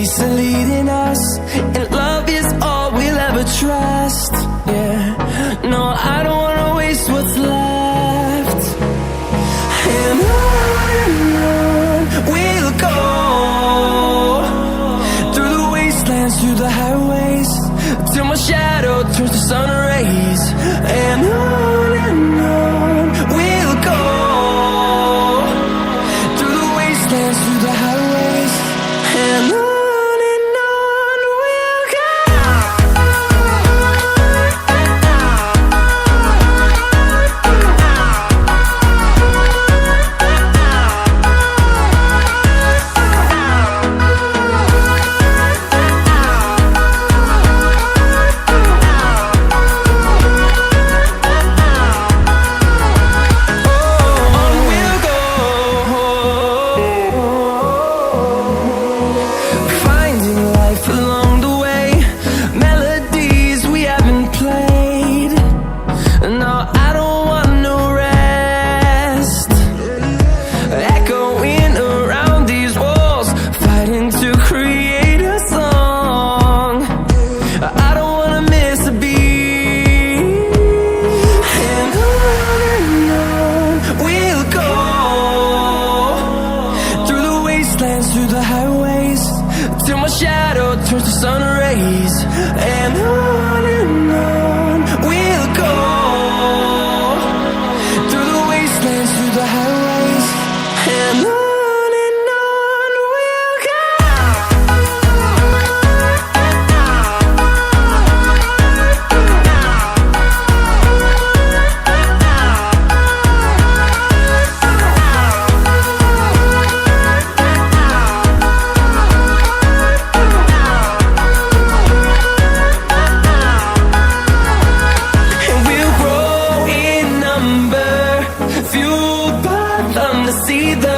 peace are leading us, and love is all we'll ever trust. Yeah, no, I don't wanna waste what's left. And on we'll go, through the wastelands, through the highways, till my shadow turns to sun rays. And on we'll go, through the wastelands, through the highways, and on we'll go. Through the highways, till my shadow turns to sun rays. And on we'll go, through the wastelands, through the highways, and on we'll go. Fueled by them to see the